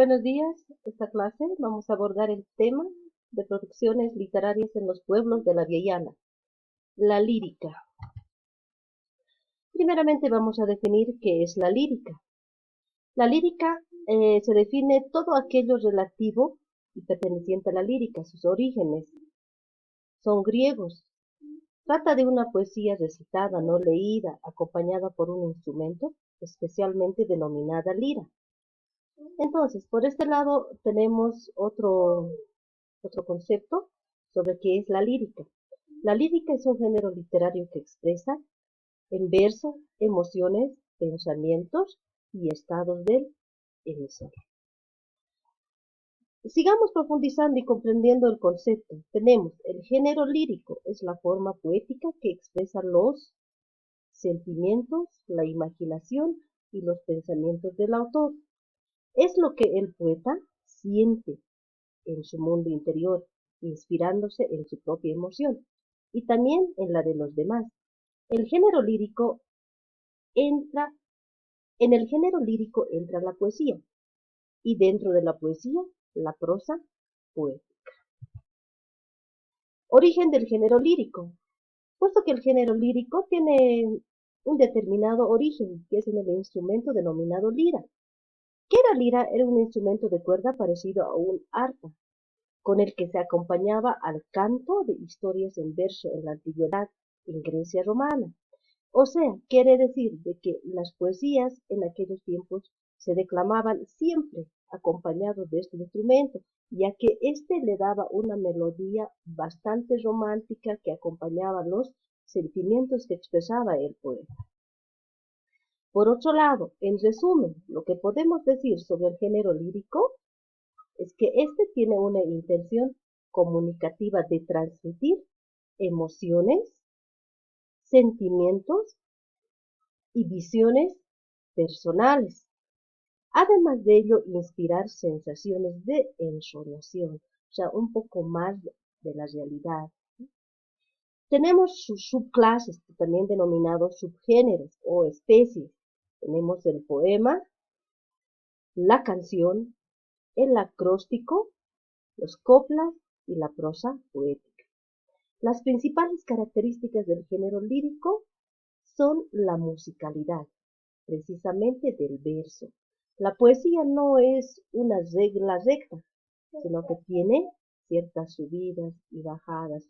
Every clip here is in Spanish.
Buenos días. Esta clase vamos a abordar el tema de producciones literarias en los pueblos de la Vieyana, la lírica. Primeramente vamos a definir qué es la lírica. La lírica se define todo aquello relativo y perteneciente a la lírica. Sus orígenes son griegos. Trata de una poesía recitada, no leída, acompañada por un instrumento, especialmente denominada lira. Entonces, por este lado tenemos otro concepto sobre qué es la lírica. La lírica es un género literario que expresa en verso emociones, pensamientos y estados del emisor. Sigamos profundizando y comprendiendo el concepto. Tenemos el género lírico, es la forma poética que expresa los sentimientos, la imaginación y los pensamientos del autor. Es lo que el poeta siente en su mundo interior, inspirándose en su propia emoción y también en la de los demás. El género lírico entra, en el género lírico entra la poesía y dentro de la poesía la prosa poética. Origen del género lírico. Puesto que el género lírico tiene un determinado origen, que es en el instrumento denominado lira. ¿Qué era lira? Era un instrumento de cuerda parecido a un arpa, con el que se acompañaba al canto de historias en verso en la antigüedad en Grecia romana. O sea, quiere decir de que las poesías en aquellos tiempos se declamaban siempre acompañados de este instrumento, ya que éste le daba una melodía bastante romántica que acompañaba los sentimientos que expresaba el poeta. Por otro lado, en resumen, lo que podemos decir sobre el género lírico es que este tiene una intención comunicativa de transmitir emociones, sentimientos y visiones personales. Además de ello, inspirar sensaciones de ensoñación, o sea, un poco más de la realidad. Tenemos sus subclases, también denominados subgéneros o especies. Tenemos el poema, la canción, el acróstico, los coplas y la prosa poética. Las principales características del género lírico son la musicalidad, precisamente del verso. La poesía no es una regla recta, sino que tiene ciertas subidas y bajadas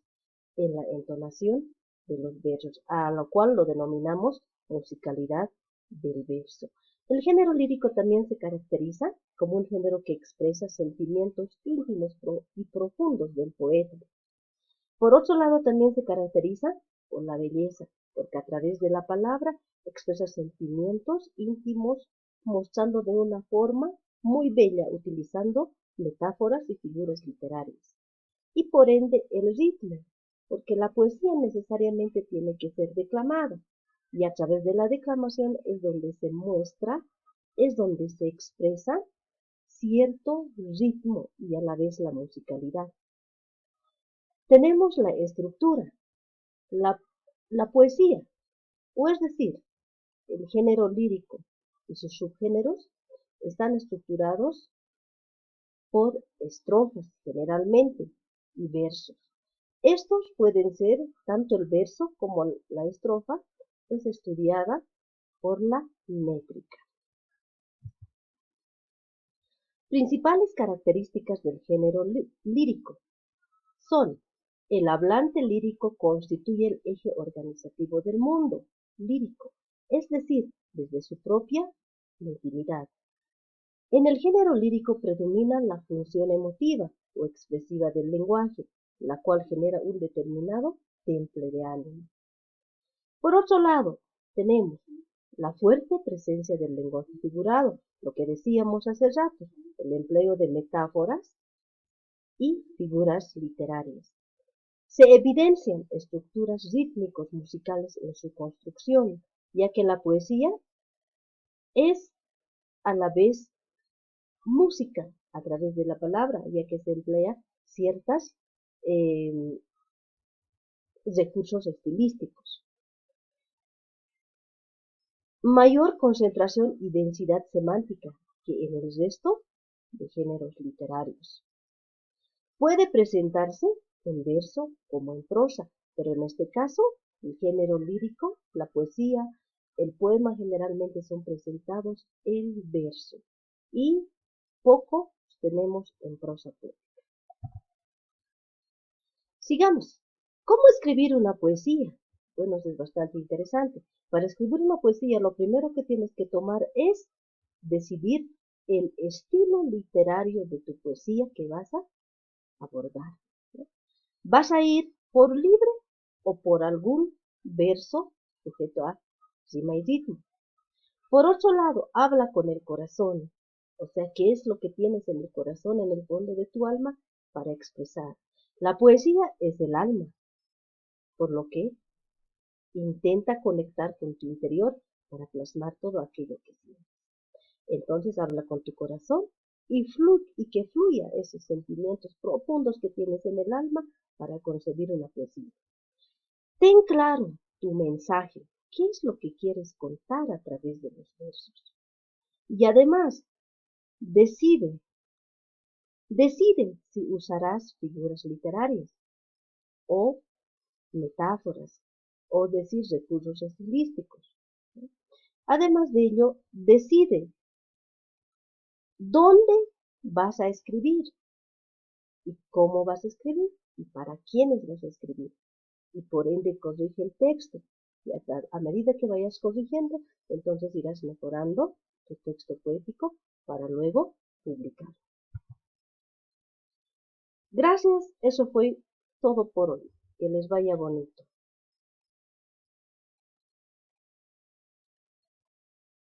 en la entonación de los versos, a lo cual lo denominamos musicalidad del verso. El género lírico también se caracteriza como un género que expresa sentimientos íntimos y profundos del poeta. Por otro lado, también se caracteriza por la belleza, porque a través de la palabra expresa sentimientos íntimos, mostrando de una forma muy bella, utilizando metáforas y figuras literarias. Y por ende, el ritmo, porque la poesía necesariamente tiene que ser declamada, y a través de la declamación es donde se muestra, es donde se expresa cierto ritmo y a la vez la musicalidad. Tenemos la estructura, la poesía, o es decir, el género lírico y sus subgéneros están estructurados por estrofas generalmente y versos. Estos pueden ser, tanto el verso como la estrofa, es estudiada por la métrica. Principales características del género lírico son: el hablante lírico constituye el eje organizativo del mundo lírico, es decir, desde su propia intimidad. En el género lírico predomina la función emotiva o expresiva del lenguaje, la cual genera un determinado temple de ánimo. Por otro lado, tenemos la fuerte presencia del lenguaje figurado, lo que decíamos hace rato, el empleo de metáforas y figuras literarias. Se evidencian estructuras rítmicos musicales en su construcción, ya que la poesía es a la vez música a través de la palabra, ya que se emplea ciertos recursos estilísticos. Mayor concentración y densidad semántica que en el resto de géneros literarios. Puede presentarse en verso como en prosa, pero en este caso, el género lírico, la poesía, el poema generalmente son presentados en verso y poco tenemos en prosa poética. Sigamos. ¿Cómo escribir una poesía? Bueno, eso es bastante interesante. Para escribir una poesía, lo primero que tienes que tomar es decidir el estilo literario de tu poesía que vas a abordar, ¿no? ¿Vas a ir por libre o por algún verso sujeto a rima y ritmo? Por otro lado, habla con el corazón, o sea, ¿qué es lo que tienes en el corazón, en el fondo de tu alma para expresar? La poesía es el alma, por lo que intenta conectar con tu interior para plasmar todo aquello que sientes. Entonces habla con tu corazón y que fluya esos sentimientos profundos que tienes en el alma para concebir una poesía. Ten claro tu mensaje, qué es lo que quieres contar a través de los versos. Y además, decide si usarás figuras literarias o metáforas o decir recursos estilísticos. Además de ello, decide dónde vas a escribir y cómo vas a escribir y para quiénes vas a escribir. Y por ende corrige el texto. Y a medida que vayas corrigiendo, entonces irás mejorando tu texto poético para luego publicarlo. Gracias, eso fue todo por hoy. Que les vaya bonito.